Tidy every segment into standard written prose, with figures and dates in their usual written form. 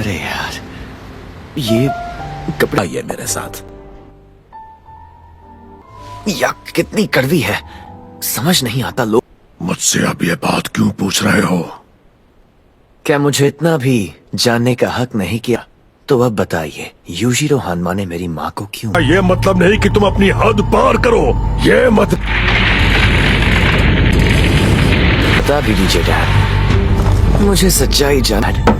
अरे यार, ये कपड़ा ये मेरे साथ। या कितनी कड़वी है, समझ नहीं आता। लोग मुझसे अब ये बात क्यों पूछ रहे हो? क्या मुझे इतना भी जानने का हक नहीं किया? तो अब बताइए, यूशिरो हानमा ने मेरी माँ को क्यों? ये मतलब नहीं कि तुम अपनी हद पार करो। ये मत बता भी दीजिए डैड, मुझे सच्चाई जान।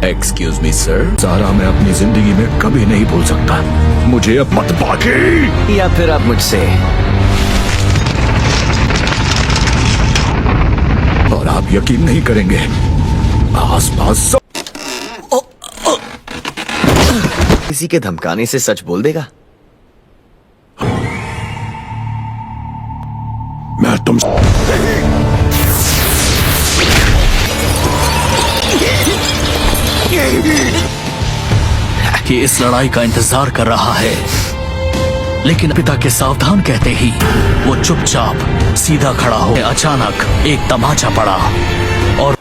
एक्सक्यूज मी सर, सारा मैं अपनी जिंदगी में कभी नहीं भूल सकता। मुझे अब मत भागे। या फिर आप मुझसे और आप यकीन नहीं करेंगे, आसपास सब किसी के धमकाने से सच बोल देगा। मैं तुम कि इस लड़ाई का इंतजार कर रहा है, लेकिन पिता के सावधान कहते ही वो चुपचाप सीधा खड़ा हो। अचानक एक तमाचा पड़ा और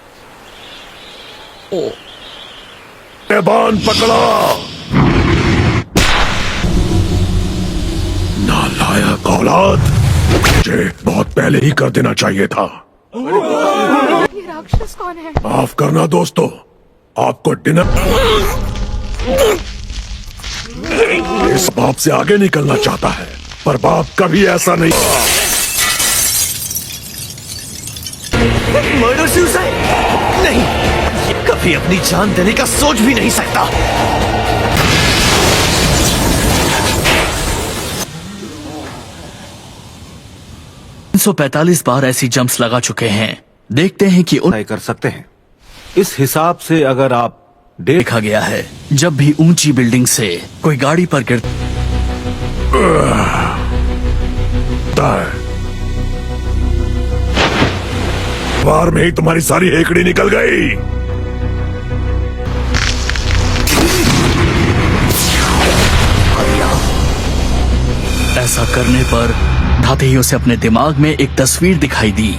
बान पकड़ा। नालायक औलाद, मुझे बहुत पहले ही कर देना चाहिए था। ये राक्षस कौन है? माफ करना दोस्तों, आपको डिनर इस बाप से आगे निकलना चाहता है, पर बाप कभी ऐसा नहीं। मर्डर सुसाइड नहीं, ये कभी अपनी जान देने का सोच भी नहीं सकता। 345 बार ऐसी जंप्स लगा चुके हैं। देखते हैं कि उन कर सकते हैं। इस हिसाब से अगर आप देखा गया है, जब भी ऊंची बिल्डिंग से कोई गाड़ी पर गिरता है, बार में ही तुम्हारी सारी हेकड़ी निकल गई। ऐसा करने पर धाते ही उसे अपने दिमाग में एक तस्वीर दिखाई दी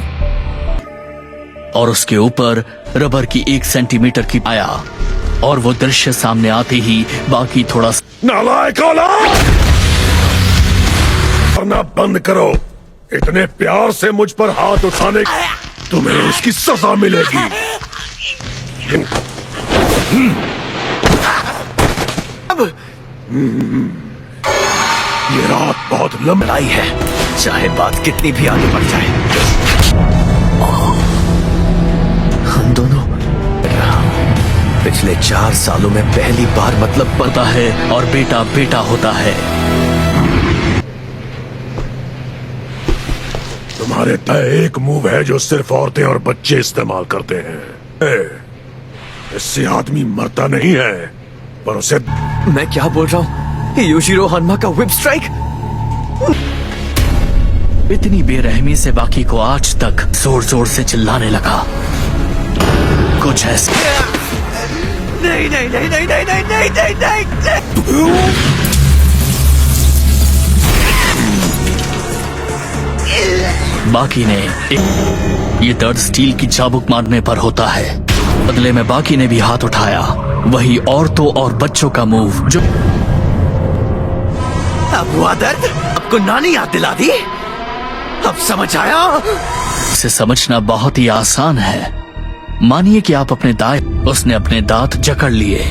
और उसके ऊपर रबर की 1 सेंटीमीटर की आया, और वो दृश्य सामने आते ही बाकी थोड़ा नालायक औलाद, करना बंद करो। इतने प्यार से मुझ पर हाथ उठाने, तुम्हें इसकी सजा मिलेगी। ये रात बहुत लंबी लड़ाई है, चाहे बात कितनी भी आगे बढ़ जाए। हम दोनों पिछले 4 सालों में पहली बार मतलब पता है, और बेटा बेटा होता है। तुम्हारे तय एक मूव है जो सिर्फ औरतें और बच्चे इस्तेमाल करते हैं। इससे आदमी मरता नहीं है, पर उसे मैं क्या बोल रहा हूँ? यूशिरो हानमा का व्हिप स्ट्राइक। इतनी बेरहमी से बाकी को आज तक जोर जोर से चिल्लाने लगा। कुछ ऐसे नहीं नहीं नहीं नहीं नहीं नहीं नहीं नहीं नहीं। बाकी ने ये दर्द स्टील की चाबुक मारने पर होता है। बदले में बाकी ने भी हाथ उठाया, वही औरतों और बच्चों का मूव जो अब हुआ दर्द, आपको नानी याद दिला दी। अब समझ आया? इसे समझना बहुत ही आसान है। मानिए कि आप अपने उसने अपने दांत जकड़ लिए,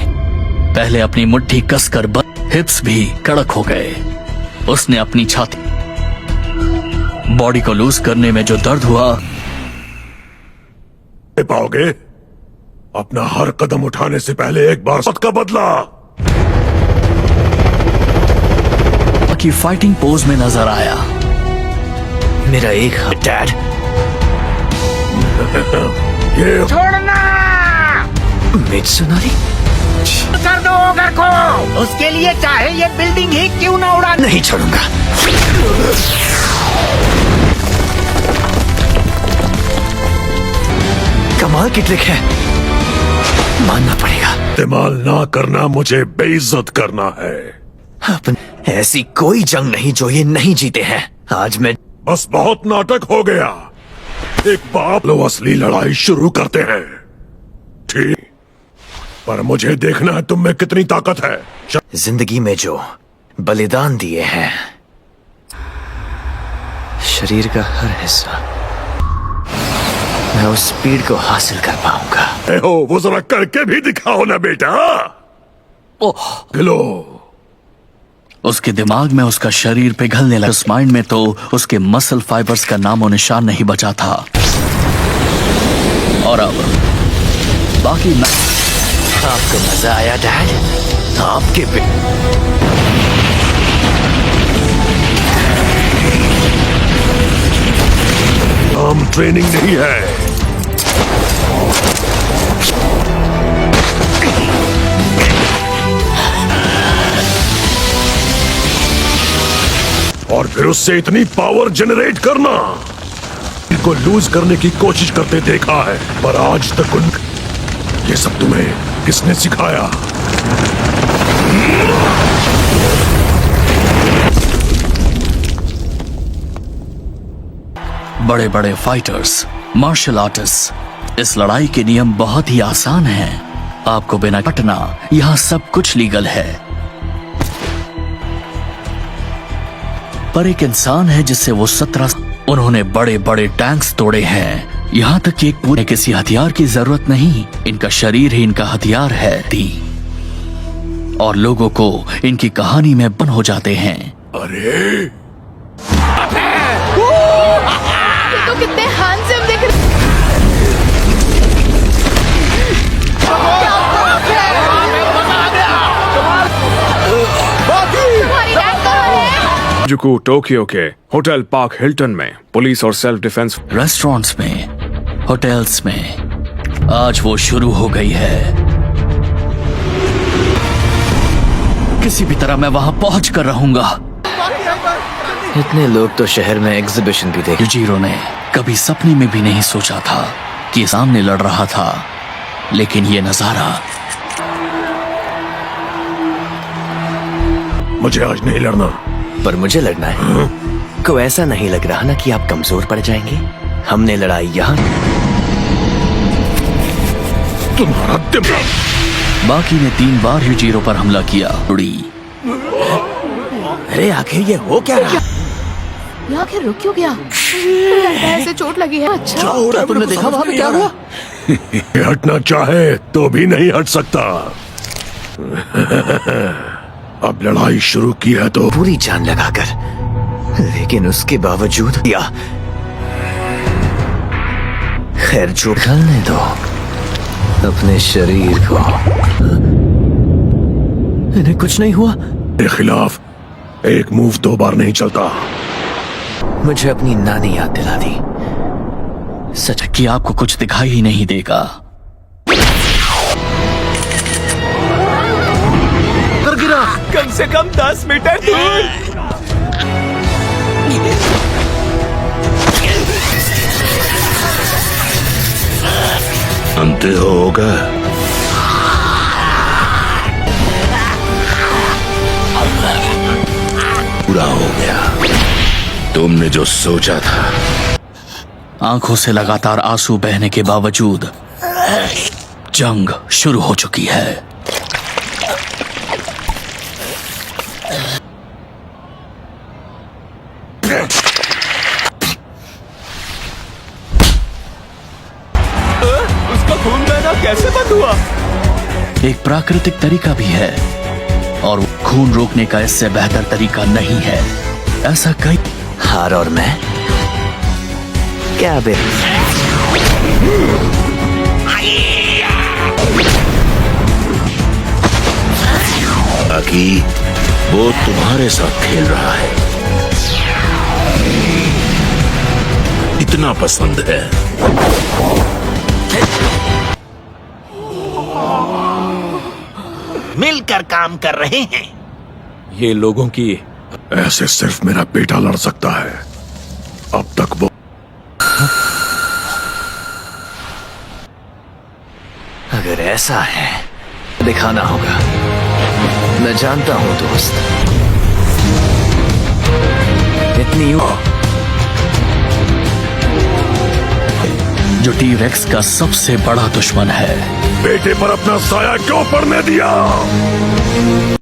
पहले अपनी मुट्ठी कसकर हिप्स भी कड़क हो गए। उसने अपनी छाती, बॉडी को लूज करने में जो दर्द हुआ, पाओगे। अपना हर कदम उठाने से पहले एक बार खुद का बदला की फाइटिंग पोज में नजर आया। मेरा एक हाथ डैड। ये छोड़ना! मित्सुनारी कर दो ओगर को! उसके लिए चाहे ये बिल्डिंग ही क्यों ना उड़ा। नहीं छोड़ूंगा। कमाल की ट्रिक है, मानना पड़ेगा। इस्तेमाल ना करना मुझे बेइज्जत करना है। अपन ऐसी कोई जंग नहीं जो ये नहीं जीते हैं। आज मैं बस बहुत नाटक हो गया। एक बाप लो असली लड़ाई शुरू करते हैं। ठीक, पर मुझे देखना है तुम में कितनी ताकत है। जिंदगी में जो बलिदान दिए हैं, शरीर का हर हिस्सा, मैं उस स्पीड को हासिल कर पाऊंगा। ए हो, वो जरा करके भी दिखाओ ना बेटा। ओह, लो, उसके दिमाग में उसका शरीर पिघलने लगा। उस माइंड में तो उसके मसल फाइबर्स का नामो निशान नहीं बचा था। और अब बाकी आपको मजा आया डैड? आपके हम ट्रेनिंग नहीं है। और फिर उससे इतनी पावर जनरेट करना, इनको लूज करने की कोशिश करते देखा है, पर आज तक ये सब तुम्हें किसने सिखाया? बड़े बड़े फाइटर्स, मार्शल आर्टिस्ट, इस लड़ाई के नियम बहुत ही आसान हैं। आपको बिना कटना, यहाँ सब कुछ लीगल है। पर एक इंसान है जिससे वो 17, उन्होंने बड़े बड़े टैंक्स तोड़े हैं। यहाँ तक कि एक पूरे किसी हथियार की जरूरत नहीं, इनका शरीर ही इनका हथियार है। और लोगों को इनकी कहानी में बंद हो जाते हैं। अरे तो कितने हैंडसम दिख रहे। तुम्हारी डैड कहाँ है? जुकू टोक्यो के होटल पार्क हिल्टन में पुलिस और सेल्फ डिफेंस रेस्टोरेंट्स में, होटल्स में आज वो शुरू हो गई है। किसी भी तरह मैं वहां पहुंच कर रहूंगा। इतने लोग तो शहर में एग्जीबिशन भी देखे। युजीरो ने कभी सपने में भी नहीं सोचा था कि सामने लड़ रहा था, लेकिन ये नजारा। मुझे आज नहीं लड़ना। पर मुझे लड़ना है। को ऐसा नहीं लग रहा ना कि आप कमजोर पड़ जाएंगे? हमने लड़ाई यहाँ। तुम्हारा दिमाग। बाकी ने 3 बार युजीरो पर हमला किया। उड़ी। अरे आखिर ये हो क्या रहा? ये आखिर रुक क्यों गया? लगता है ऐसे चोट लगी है। अच्छा, क्या तुमने देखा वहां पे क्या हुआ? ये हटना चाहे तो भी नहीं हट सकता। अब लड़ाई शुरू की है तो पूरी जान लगाकर, लेकिन उसके बावजूद या खैर जो ढलने दो अपने शरीर को। इन्हें कुछ नहीं हुआ। मेरे खिलाफ एक मूव 2 बार नहीं चलता। मुझे अपनी नानी याद दिला दी। सच कि आपको कुछ दिखाई ही नहीं देगा। कर गिरा कम से कम 10 मीटर दूर। अंत होगा। पूरा हो गया। तुमने जो सोचा था। आंखों से लगातार आंसू बहने के बावजूद जंग शुरू हो चुकी है। उसका खून बहना कैसे बंद हुआ? एक प्राकृतिक तरीका भी है, और खून रोकने का इससे बेहतर तरीका नहीं है। ऐसा कई हार और मैं क्या बे? बाकी वो तुम्हारे साथ खेल रहा है। इतना पसंद है। मिलकर काम कर रहे हैं। ये लोगों की ऐसे सिर्फ मेरा बेटा लड़ सकता है। अब तक वो अगर ऐसा है दिखाना होगा। मैं जानता हूं दोस्त, इतनी जो टी-रेक्स का सबसे बड़ा दुश्मन है। बेटे पर अपना साया क्यों पड़ने दिया?